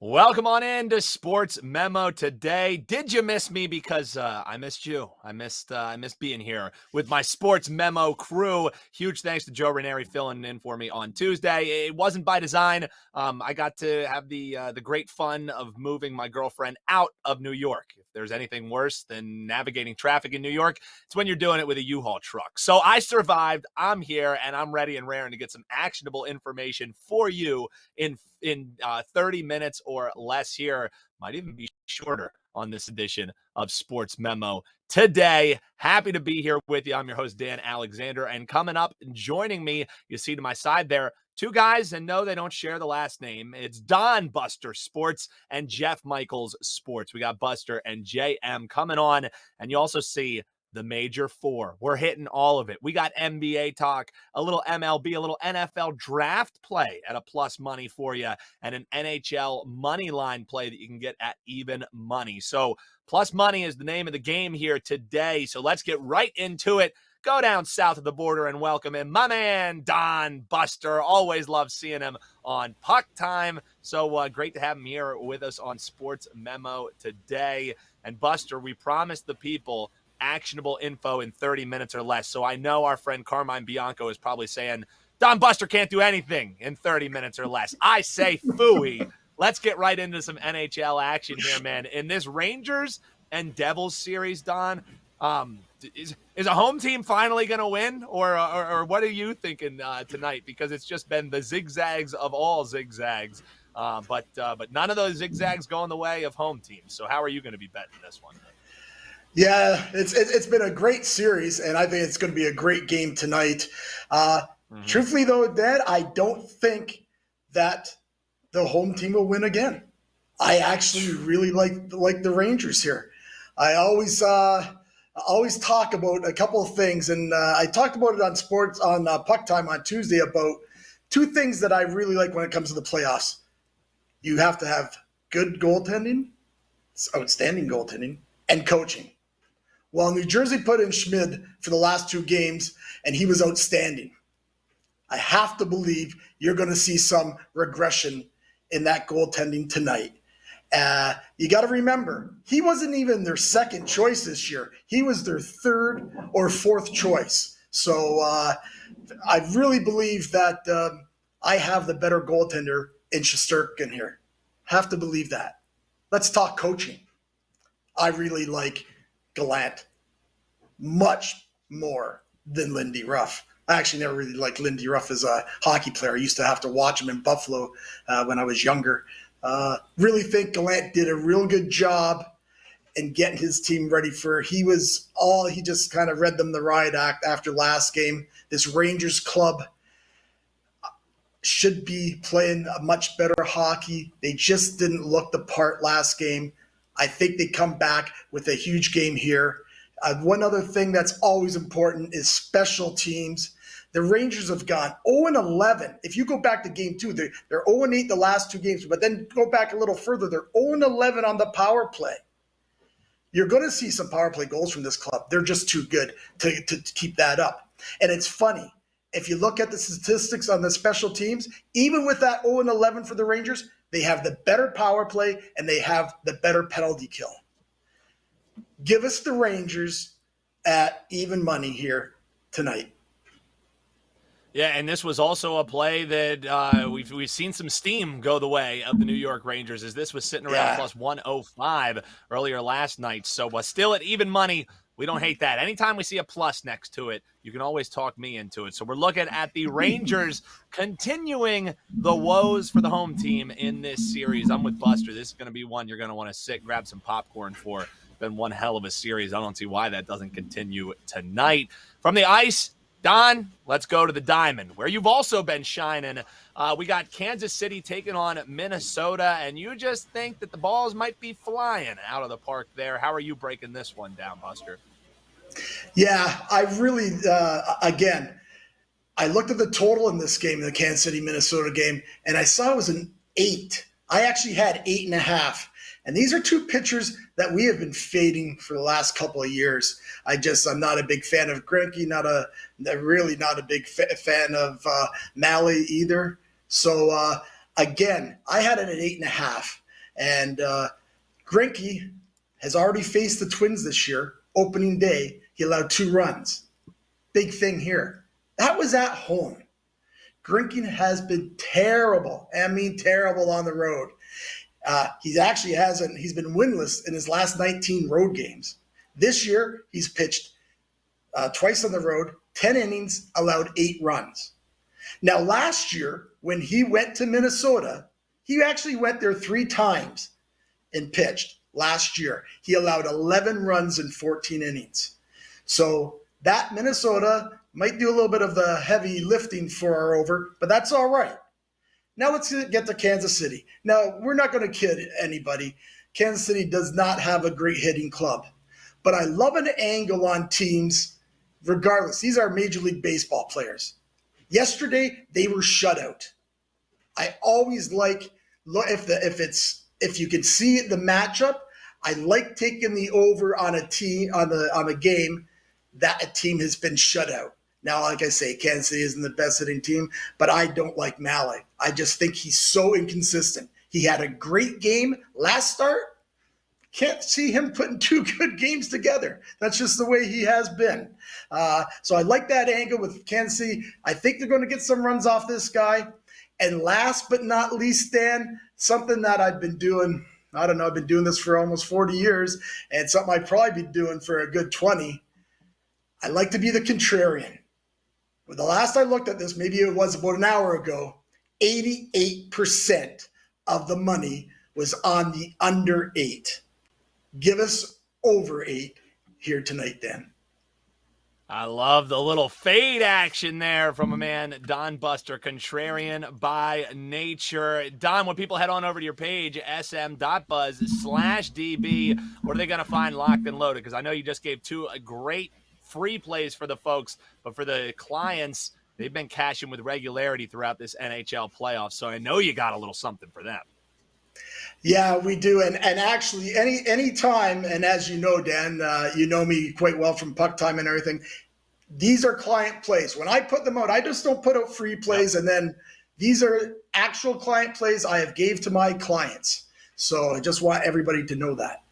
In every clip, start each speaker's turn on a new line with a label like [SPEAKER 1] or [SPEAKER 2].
[SPEAKER 1] Welcome on in to Sports Memo Today. Did you miss me? Because I missed you. I missed being here with my Sports Memo crew. Huge thanks to Joe Ranieri filling in for me on Tuesday. It wasn't by design. I got to have the great fun of moving my girlfriend out of New York. If there's anything worse than navigating traffic in New York, it's when you're doing it with a U-Haul truck. So I survived. I'm here, and I'm ready and raring to get some actionable information for you in 30 minutes or less here. Might even be shorter on this edition of Sports Memo Today. Happy to be here with you. I'm your host, Dan Alexander, and coming up and joining me, you see to my side there, two guys, and no, they don't share the last name. It's Don Buster Sports and Jeff Michaels Sports. We got Buster and JM coming on, and you also see the Major Four. We're hitting all of it. We got NBA talk, a little MLB, a little NFL draft play at a plus money for you, and an NHL money line play that you can get at even money. So plus money is the name of the game here today. So let's get right into it. Go down south of the border and welcome in my man, Don Buster. Always love seeing him on Puck Time. So great to have him here with us on Sports Memo Today. And Buster, we promised the people actionable info in 30 minutes or less. So I know our friend Carmine Bianco is probably saying, Don Buster can't do anything in 30 minutes or less. I say phooey. Let's get right into some NHL action here, man. In this Rangers and Devils series, Don, is a home team finally going to win? Or what are you thinking tonight? Because it's just been the zigzags of all zigzags. But none of those zigzags going the way of home teams. So how are you going to be betting this one?
[SPEAKER 2] Yeah, it's been a great series, and I think it's going to be a great game tonight. Truthfully, though, Dad, I don't think that the home team will win again. I actually really like the Rangers here. I always talk about a couple of things, and I talked about it on Puck Time on Tuesday about two things that I really like when it comes to the playoffs. You have to have good goaltending, outstanding goaltending, and coaching. Well, New Jersey put in Schmid for the last two games, and he was outstanding. I have to believe you're going to see some regression in that goaltending tonight. You got to remember, he wasn't even their second choice this year. He was their third or fourth choice. So I really believe that I have the better goaltender in Shesterkin here. Have to believe that. Let's talk coaching. I really like Gallant much more than Lindy Ruff. I actually never really liked Lindy Ruff as a hockey player. I used to have to watch him in Buffalo when I was younger. Really think Gallant did a real good job in getting his team ready he just kind of read them the riot act after last game. This Rangers club should be playing a much better hockey. They just didn't look the part last game. I think they come back with a huge game here. One other thing that's always important is special teams. The Rangers have gone 0-11. If you go back to game two, they're 0-8 the last two games, but then go back a little further, they're 0-11 on the power play. You're going to see some power play goals from this club. They're just too good to keep that up. And it's funny. If you look at the statistics on the special teams, even with that 0-11 for the Rangers, they have the better power play and they have the better penalty kill. Give us the Rangers at even money here tonight.
[SPEAKER 1] Yeah, and this was also a play that we've seen some steam go the way of the New York Rangers, as this was sitting around plus 105 earlier last night. So still at even money. We don't hate that. Anytime we see a plus next to it, you can always talk me into it. So we're looking at the Rangers continuing the woes for the home team in this series. I'm with Buster. This is going to be one you're going to want to sit, grab some popcorn for. It's been one hell of a series. I don't see why that doesn't continue tonight. From the ice, Don, let's go to the diamond, where you've also been shining. We got Kansas City taking on Minnesota, and you just think that the balls might be flying out of the park there. How are you breaking this one down, Buster?
[SPEAKER 2] Yeah, I really, again, I looked at the total in this game, the Kansas City-Minnesota game, and I saw it was an 8. I actually had 8.5. And these are two pitchers that we have been fading for the last couple of years. I'm not a big fan of Greinke, really not a big fan of Malley either. So, again, I had it at 8.5. And Greinke has already faced the Twins this year. Opening day, he allowed 2 runs. Big thing here. That was at home. Greinke has been terrible. I mean, terrible on the road. He's been winless in his last 19 road games. This year, he's pitched twice on the road, 10 innings, allowed 8 runs. Now, last year, when he went to Minnesota, he actually went there 3 times and pitched last year. He allowed 11 runs in 14 innings. So that Minnesota might do a little bit of the heavy lifting for our over, but that's all right. Now let's get to Kansas City. Now, we're not going to kid anybody. Kansas City does not have a great hitting club. But I love an angle on teams regardless. These are Major League Baseball players. Yesterday, they were shut out. I always like, if you can see the matchup, I like taking the over on a team on a game that a team has been shut out. Now, like I say, Kansas City isn't the best hitting team, but I don't like Malley. I just think he's so inconsistent. He had a great game last start. Can't see him putting 2 good games together. That's just the way he has been. So I like that angle with Kansas City. I think they're going to get some runs off this guy. And last but not least, Dan, something that I've been doing, I don't know, I've been doing this for almost 40 years, and something I'd probably be doing for a good 20. I like to be the contrarian. Well, the last I looked at this, maybe it was about an hour ago, 88% of the money was on the under 8. Give us over 8 here tonight, Dan.
[SPEAKER 1] I love the little fade action there from a man, Don Buster, contrarian by nature. Don, when people head on over to your page, sm.buzz/DB, what are they going to find locked and loaded? Because I know you just gave 2 great free plays for the folks, but for the clients, they've been cashing with regularity throughout this NHL playoffs. So I know you got a little something for them.
[SPEAKER 2] Yeah, we do. And actually, any time, and as you know, Dan, you know me quite well from Puck Time and everything, these are client plays. When I put them out, I just don't put out free plays. Yep. And then these are actual client plays I have gave to my clients. So I just want everybody to know that.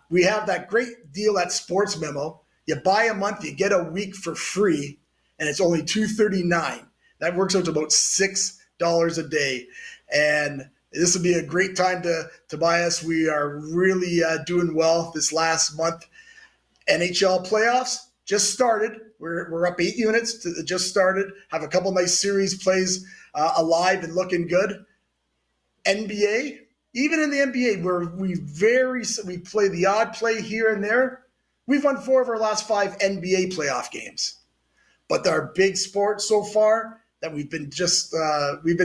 [SPEAKER 2] We have that great deal at SportsMemo. You buy a month, you get a week for free, and it's only $2.39. That works out to about $6 a day. And this would be a great time to buy us. We are really doing well this last month. NHL Playoffs just started. We're up 8 units. Just started. Have a couple nice series plays alive and looking good. NBA, even in the NBA, where we play the odd play here and there. We've won 4 of our last 5 NBA playoff games. But our big sport so far, that we've been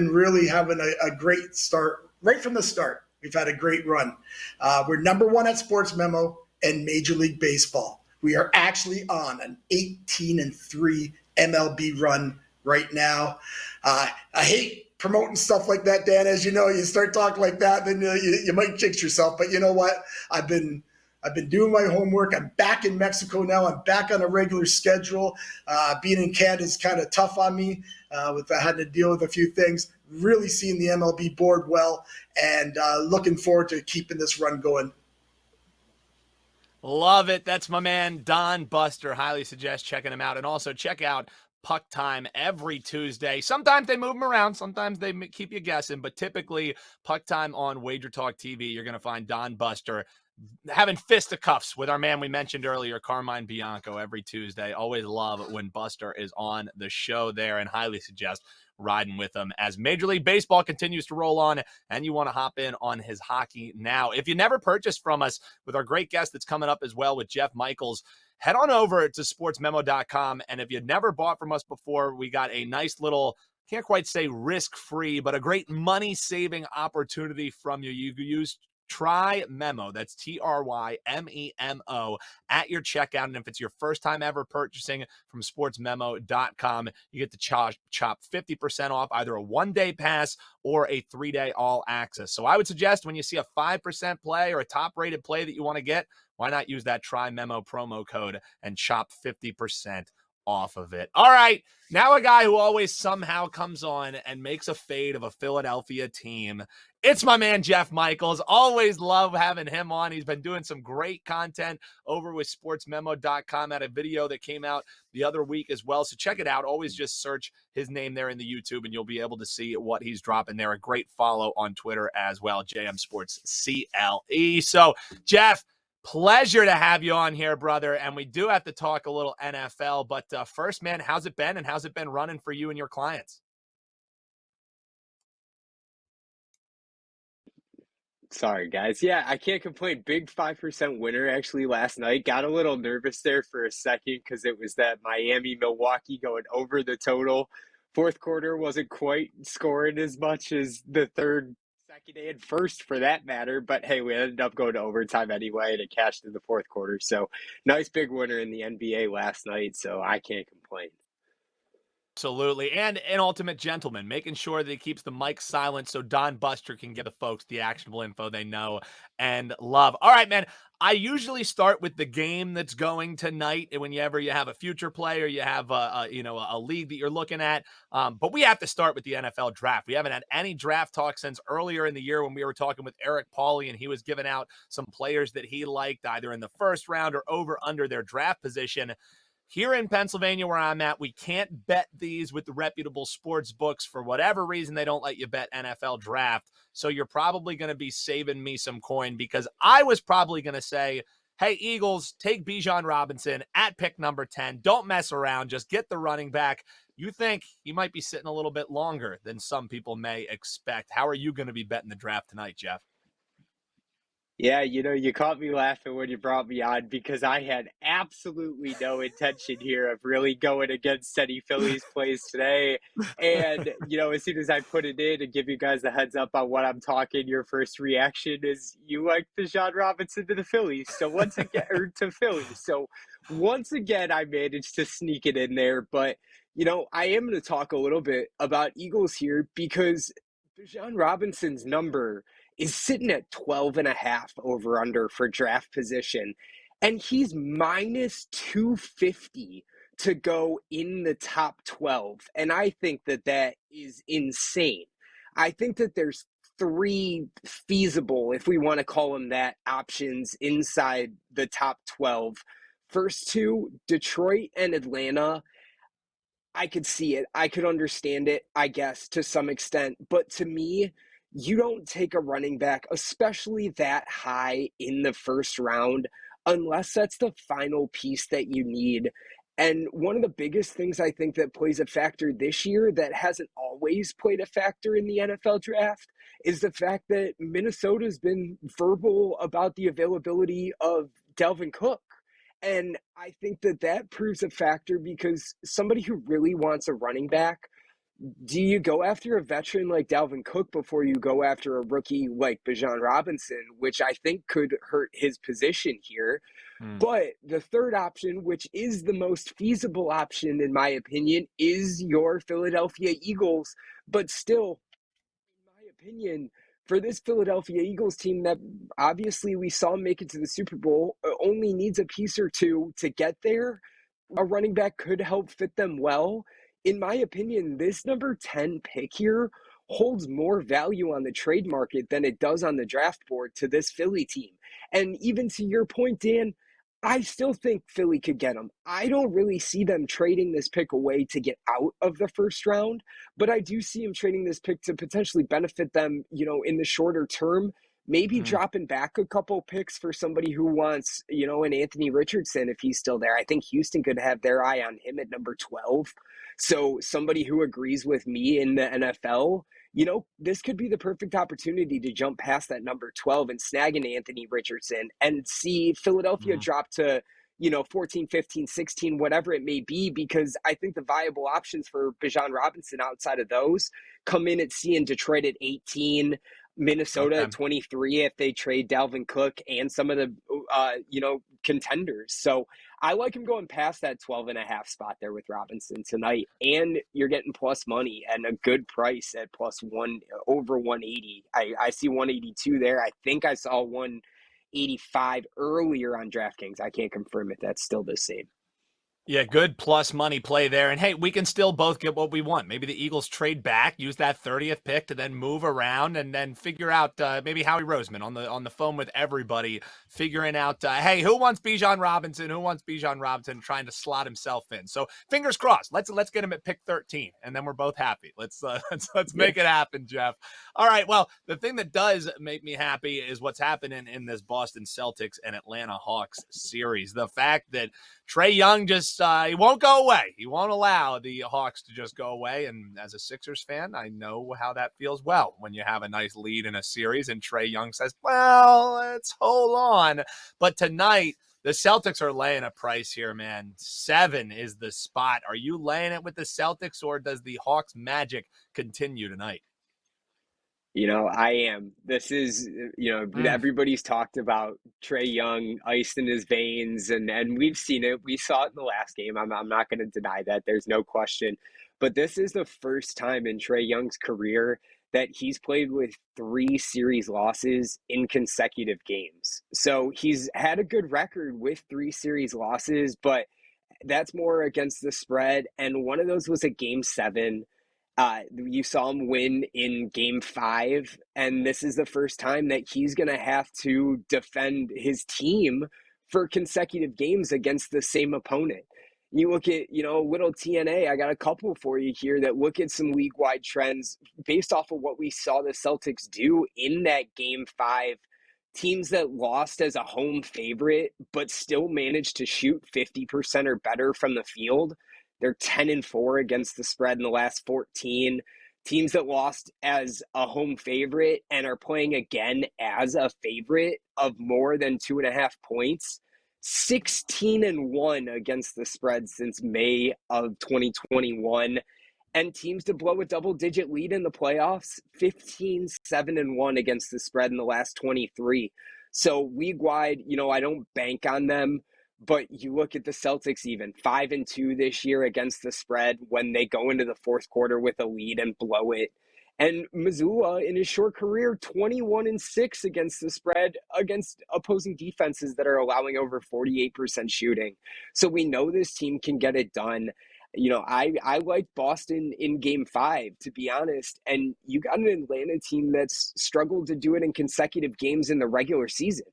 [SPEAKER 2] really having a great start right from the start. We've had a great run. We're number 1 at SportsMemo and Major League Baseball. We are actually on an 18-3 MLB run right now. I hate promoting stuff like that, Dan. As you know, you start talking like that, then you might jinx yourself. But you know what? I've been doing my homework. I'm back in Mexico now. I'm back on a regular schedule. Being in Canada is kind of tough on me. I had to deal with a few things. Really seeing the MLB board well, and looking forward to keeping this run going.
[SPEAKER 1] Love it. That's my man, Don Buster. Highly suggest checking him out. And also check out Puck Time every Tuesday. Sometimes they move them around. Sometimes they keep you guessing. But typically, Puck Time on Wager Talk TV, you're going to find Don Buster having fisticuffs with our man we mentioned earlier, Carmine Bianco, every Tuesday. Always love when Buster is on the show there, and highly suggest riding with him as Major League Baseball continues to roll on and you want to hop in on his hockey now. If you never purchased from us with our great guest that's coming up as well with Jeff Michaels, head on over to sportsmemo.com. And if you've never bought from us before, we got a nice little, can't quite say risk-free, but a great money-saving opportunity from you. You can use Try Memo, that's TRYMEMO, at your checkout. And if it's your first time ever purchasing from sportsmemo.com, you get to chop 50% off either a 1-day pass or a 3-day all access. So I would suggest when you see a 5% play or a top rated play that you want to get, why not use that Try Memo promo code and chop 50% off of it. All right. Now a guy who always somehow comes on and makes a fade of a Philadelphia team. It's my man, Jeff Michaels. Always love having him on. He's been doing some great content over with sportsmemo.com. Had a video that came out the other week as well. So check it out. Always just search his name there in the YouTube and you'll be able to see what he's dropping there. A great follow on Twitter as well, JM Sports CLE. So, Jeff, pleasure to have you on here, brother. And we do have to talk a little NFL. But first, man, how's it been and how's it been running for you and your clients?
[SPEAKER 3] Sorry, guys. Yeah, I can't complain. Big 5% winner actually last night. Got a little nervous there for a second because it was that Miami-Milwaukee going over the total. Fourth quarter wasn't quite scoring as much as the third, second, and first for that matter. But hey, we ended up going to overtime anyway and it cashed in the fourth quarter. So nice big winner in the NBA last night. So I can't complain.
[SPEAKER 1] Absolutely. And an ultimate gentleman, making sure that he keeps the mic silent so Don Buster can give the folks the actionable info they know and love. All right, man. I usually start with the game that's going tonight. Whenever you have a future player, you have a league that you're looking at. But we have to start with the NFL draft. We haven't had any draft talk since earlier in the year when we were talking with Eric Pauly and he was giving out some players that he liked either in the first round or over under their draft position. Here in Pennsylvania, where I'm at, we can't bet these with the reputable sports books. For whatever reason, they don't let you bet NFL draft. So you're probably going to be saving me some coin because I was probably going to say, hey, Eagles, take Bijan Robinson at pick number 10. Don't mess around. Just get the running back. You think he might be sitting a little bit longer than some people may expect. How are you going to be betting the draft tonight, Jeff?
[SPEAKER 3] Yeah, you caught me laughing when you brought me on because I had absolutely no intention here of really going against any Phillies plays today. And, as soon as I put it in and give you guys the heads up on what I'm talking, your first reaction is you like Bijan Robinson to the Phillies. So once again, or to Philly. So once again, I managed to sneak it in there. But, I am going to talk a little bit about Eagles here because Bijan Robinson's number is sitting at 12.5 over under for draft position. And he's minus 250 to go in the top 12. And I think that is insane. I think that there's three feasible, if we want to call them that, options inside the top 12. First two, Detroit and Atlanta. I could see it. I could understand it, I guess, to some extent. But to me, you don't take a running back, especially that high in the first round, unless that's the final piece that you need. And one of the biggest things I think that plays a factor this year that hasn't always played a factor in the NFL draft is the fact that Minnesota's been verbal about the availability of Dalvin Cook. And I think that proves a factor because somebody who really wants a running back, do you go after a veteran like Dalvin Cook before you go after a rookie like Bijan Robinson, which I think could hurt his position here? But the third option, which is the most feasible option in my opinion, is your Philadelphia Eagles. But still, in my opinion, for this Philadelphia Eagles team that obviously we saw make it to the Super Bowl, only needs a piece or two to get there, a running back could help fit them well. In my opinion, this number 10 pick here holds more value on the trade market than it does on the draft board to this Philly team. And even to your point, Dan, I still think Philly could get him. I don't really see them trading this pick away to get out of the first round, but I do see him trading this pick to potentially benefit them, in the shorter term, maybe dropping back a couple picks for somebody who wants, an Anthony Richardson if he's still there. I think Houston could have their eye on him at number 12. So somebody who agrees with me in the NFL, this could be the perfect opportunity to jump past that number 12 and snag an Anthony Richardson and see Philadelphia drop to, 14, 15, 16, whatever it may be, because I think the viable options for Bijan Robinson outside of those come in at seeing Detroit at 18, Minnesota at 23 if they trade Dalvin Cook and some of the, contenders. So I like him going past that 12.5 spot there with Robinson tonight. And you're getting plus money and a good price at plus one over 180. I see 182 there. I think I saw 185 earlier on DraftKings. I can't confirm if that's still the same.
[SPEAKER 1] Yeah, good plus money play there. And hey, we can still both get what we want. Maybe the Eagles trade back, use that 30th pick to then move around and then figure out maybe Howie Roseman on the phone with everybody, figuring out, hey, who wants Bijan Robinson? Who wants Bijan Robinson, trying to slot himself in. So fingers crossed. Let's get him at pick 13, and then we're both happy. Let's make it happen, Jeff. All right. Well, the thing that does make me happy is what's happening in this Boston Celtics and Atlanta Hawks series. The fact that Trae Young just he won't go away. He won't allow the Hawks to just go away. And as a Sixers fan, I know how that feels well when you have a nice lead in a series and Trae Young says, well, let's hold on. But tonight, the Celtics are laying a price here, man. 7 is the spot. Are you laying it with the Celtics, or does the Hawks magic continue tonight?
[SPEAKER 3] I am. This is, everybody's talked about Trae Young, ice in his veins, and we've seen it. We saw it in the last game. I'm not going to deny that. There's no question. But this is the first time in Trae Young's career that he's played with 3 series losses in consecutive games. So he's had a good record with 3 series losses, but that's more against the spread. And one of those was a game 7. You saw him win in game 5, and this is the first time that he's going to have to defend his team for consecutive games against the same opponent. You look at, little TNA, I got a couple for you here that look at some league-wide trends based off of what we saw the Celtics do in that game 5. Teams that lost as a home favorite, but still managed to shoot 50% or better from the field. They're 10-4 against the spread in the last 14. Teams that lost as a home favorite and are playing again as a favorite of more than 2.5 points. 16-1 against the spread since May of 2021. And teams to blow a double-digit lead in the playoffs, 15-7-1 against the spread in the last 23. So league-wide, I don't bank on them. But you look at the Celtics, even 5-2 this year against the spread when they go into the fourth quarter with a lead and blow it. And Missoula, in his short career, 21-6 against the spread against opposing defenses that are allowing over 48% shooting. So we know this team can get it done. I like Boston in game 5, to be honest. And you got an Atlanta team that's struggled to do it in consecutive games in the regular season.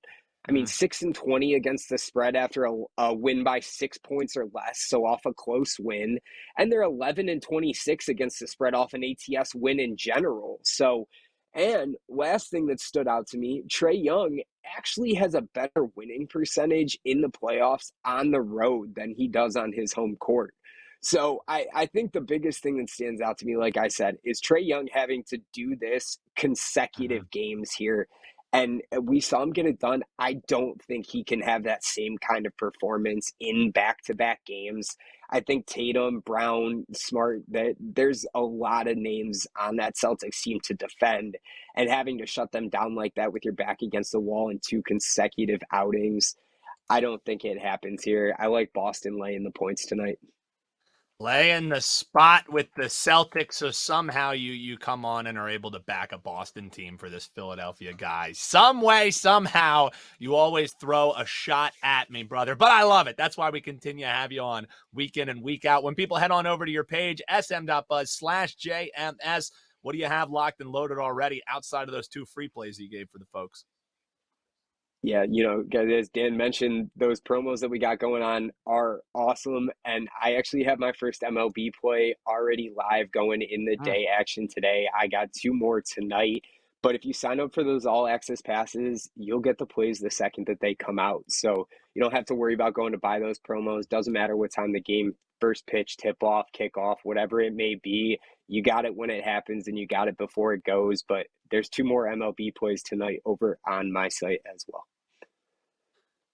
[SPEAKER 3] I mean, 6-20 against the spread after a win by 6 points or less, so off a close win. And they're 11-26 against the spread off an ATS win in general. So, and last thing that stood out to me, Trae Young actually has a better winning percentage in the playoffs on the road than he does on his home court. So I think the biggest thing that stands out to me, like I said, is Trae Young having to do this consecutive games here. And we saw him get it done. I don't think he can have that same kind of performance in back-to-back games. I think Tatum, Brown, Smart, that there's a lot of names on that Celtics team to defend, and having to shut them down like that with your back against the wall in 2 consecutive outings, I don't think it happens here. I like Boston laying the points tonight.
[SPEAKER 1] Laying the spot with the Celtics, so somehow you come on and are able to back a Boston team for this Philadelphia guy. Some way, somehow, you always throw a shot at me, brother. But I love it. That's why we continue to have you on week in and week out. When people head on over to your page, sm.buzz/JMS, what do you have locked and loaded already outside of those 2 free plays you gave for the folks?
[SPEAKER 3] Yeah, as Dan mentioned, those promos that we got going on are awesome. And I actually have my first MLB play already live going in the day action today. I got 2 more tonight. But if you sign up for those all access passes, you'll get the plays the second that they come out. So you don't have to worry about going to buy those promos. Doesn't matter what time the game, first pitch, tip off, kickoff, whatever it may be. You got it when it happens and you got it before it goes. But there's 2 more MLB plays tonight over on my site as well.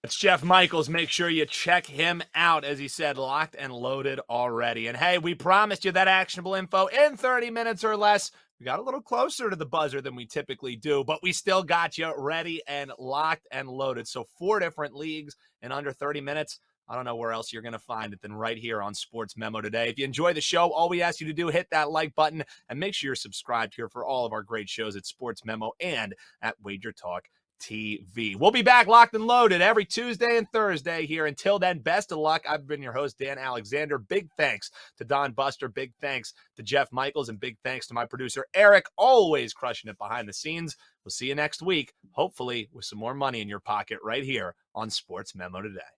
[SPEAKER 1] It's Jeff Michaels. Make sure you check him out. As he said, locked and loaded already. And hey, we promised you that actionable info in 30 minutes or less. We got a little closer to the buzzer than we typically do, but we still got you ready and locked and loaded. So 4 different leagues in under 30 minutes. I don't know where else you're going to find it than right here on Sports Memo Today. If you enjoy the show, all we ask you to do, hit that like button and make sure you're subscribed here for all of our great shows at Sports Memo and at Wager Talk TV. We'll be back locked and loaded every Tuesday and Thursday here. Until then, best of luck. I've been your host, Dan Alexander. Big thanks to Don Buster. Big thanks to Jeff Michaels. And big thanks to my producer, Eric, always crushing it behind the scenes. We'll see you next week, hopefully with some more money in your pocket right here on Sports Memo Today.